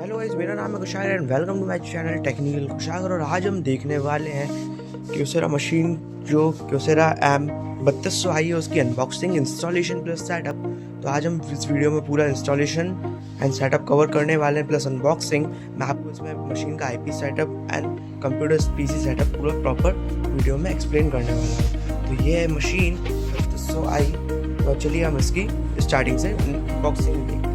Hello guys, मेरा नाम है Kushagra and welcome to my channel technical Kushagra. और आज हम देखने वाले हैं क्यूसेरा मशीन जो क्यूसेरा M3200i है, उसकी अनबॉक्सिंग, इंस्टॉलेशन प्लस सेटअप। तो आज हम इस वीडियो में पूरा इंस्टॉलेशन एंड सेटअप कवर करने वाले हैं प्लस अनबॉक्सिंग। मैं आपको इसमें मशीन का IP setup and computer PC setup पूरा प्रॉपर वीडियो में एक्सप्लेन करने वाला हूँ। तो ये है मशीन 3200i। तो चलिए हम इसकी स्टार्टिंग से अनबॉक्सिंग देखते हैं।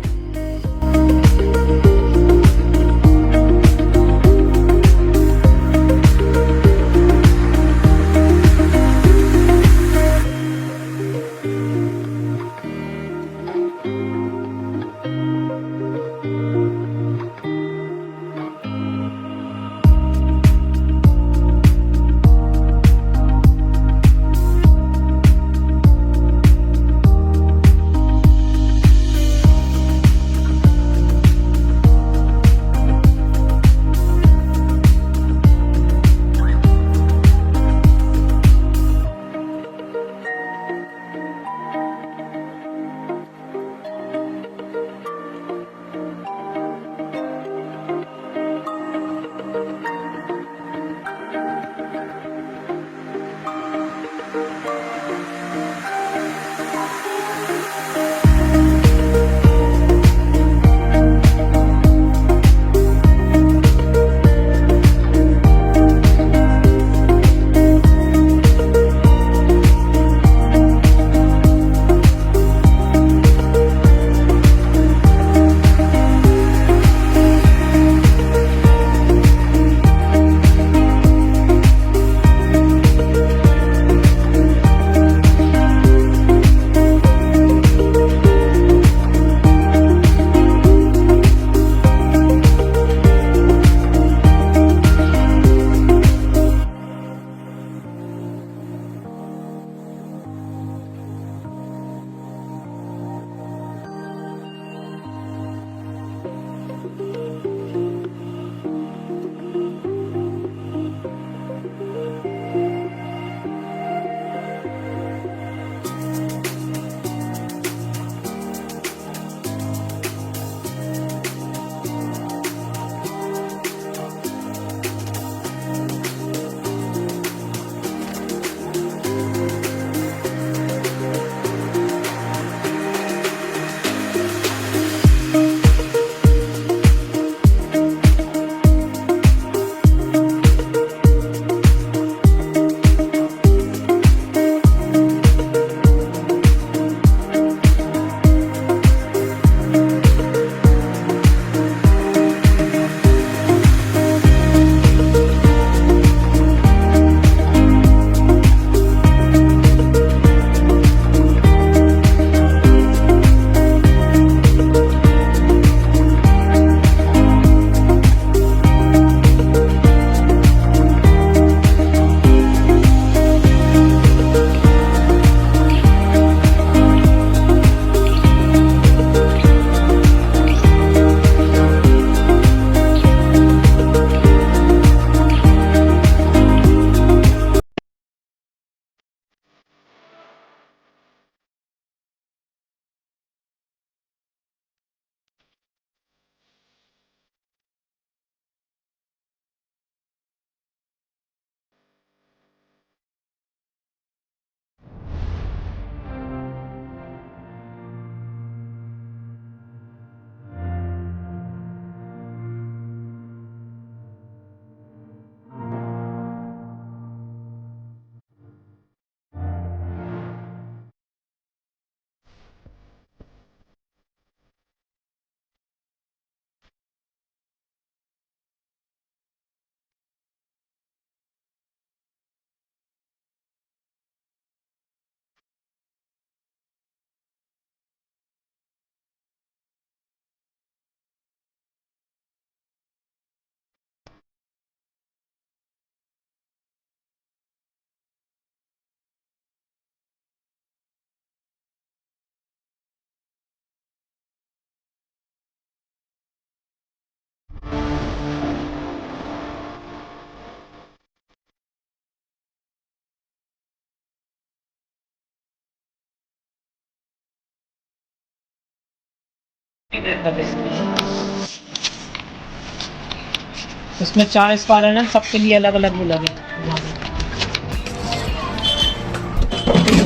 इसमें 4 स्पाइरल हैं, सबके लिए अलग अलग वो लगे।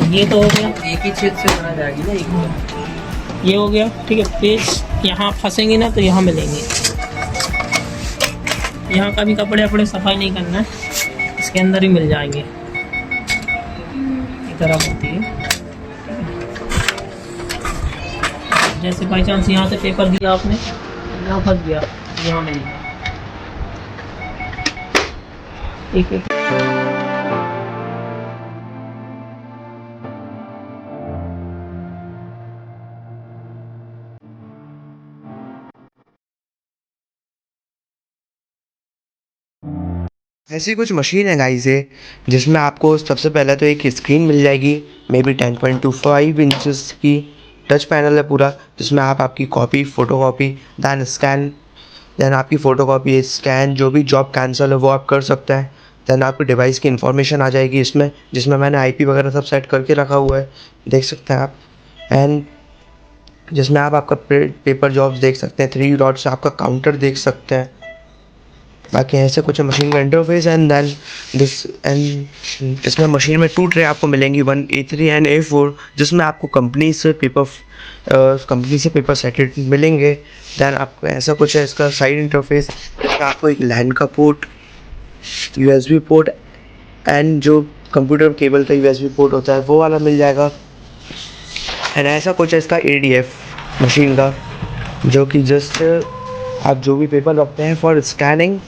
ये तो हो गया, एक ही छेद से बना जाएगी ना एक। ये हो गया, ठीक है। पेज यहाँ फंसेंगे ना तो यहाँ मिलेंगे। यहाँ का भी कपड़े वपड़े सफाई नहीं करना है, इसके अंदर ही मिल जाएंगे। इस तरह होती है। जैसे बाई चांस यहाँ से पेपर दिया आपने, यहाँ फंस गया, यहाँ मिल गया। एक एक ऐसी कुछ मशीन है गाइस ये, जिसमें आपको सबसे पहले तो एक स्क्रीन मिल जाएगी, मे बी 10.25 इंचेस की टच पैनल है पूरा, जिसमें आप आपकी copy, photo copy, then scan, then आपकी फ़ोटो कॉपी स्कैन जो भी जॉब कैंसिल है वो आप कर सकते हैं। दैन आपकी डिवाइस की इन्फॉर्मेशन आ जाएगी इसमें, जिसमें मैंने आईपी वगैरह सब सेट करके रखा हुआ है, देख सकते हैं आप। एंड जिसमें आप आपका पेपर जॉब्स देख सकते हैं, 3 डॉट से आपका काउंटर देख सकते हैं। बाकी ऐसे कुछ मशीन का interface and then this and इसमें मशीन में 2 ट्रे आपको मिलेंगी, 1 A3 एंड A4, जिसमें आपको कंपनी से पेपर सेटेड मिलेंगे। दैन आपको ऐसा कुछ है इसका साइड इंटरफेस, जिसमें आपको एक लैन का पोर्ट, USB पोर्ट एंड जो कंप्यूटर केबल का USB पोर्ट होता है वो वाला मिल जाएगा। एंड ऐसा कुछ है इसका ADF मशीन का, जो कि जस्ट आप जो भी पेपर रखते हैं फॉर स्कैनिंग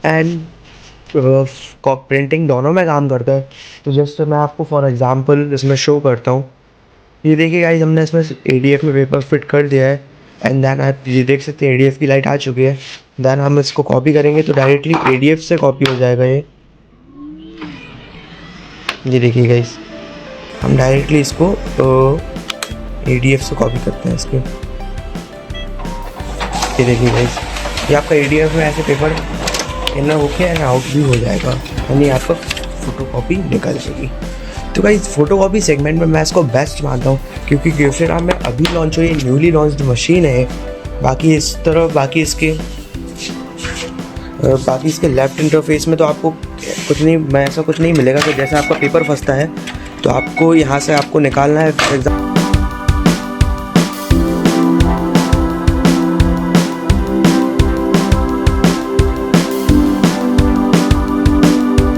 एंड प्रिंटिंग दोनों में काम करता है। तो जस्ट मैं आपको फॉर एग्जांपल इसमें शो करता हूँ। ये देखिए गाइस, हमने इसमें ADF में पेपर फिट कर दिया है एंड देन आप ये देख सकते हैं ADF की लाइट आ चुकी है। देन हम इसको कॉपी करेंगे तो डायरेक्टली ADF से कॉपी हो जाएगा ये देखिए गाइस, हम डायरेक्टली इसको ADF से कॉपी करते हैं इसके। ये देखिए गाइस, ये आपका ADF में ऐसे पेपर इतना ओके एंड आउट भी हो जाएगा, यानी आपका फ़ोटो कॉपी निकल जाएगी। तो गाइस फ़ोटो कॉपी सेगमेंट में मैं इसको बेस्ट मानता हूँ, क्योंकि क्यूसेरा में अभी लॉन्च हुई न्यूली लॉन्च्ड मशीन है। बाकी इसके लेफ्ट इंटरफेस में तो आपको कुछ नहीं, ऐसा कुछ नहीं मिलेगा। तो जैसे आपका पेपर फंसता है तो आपको यहाँ से आपको निकालना है, फॉर एग्जाम्पल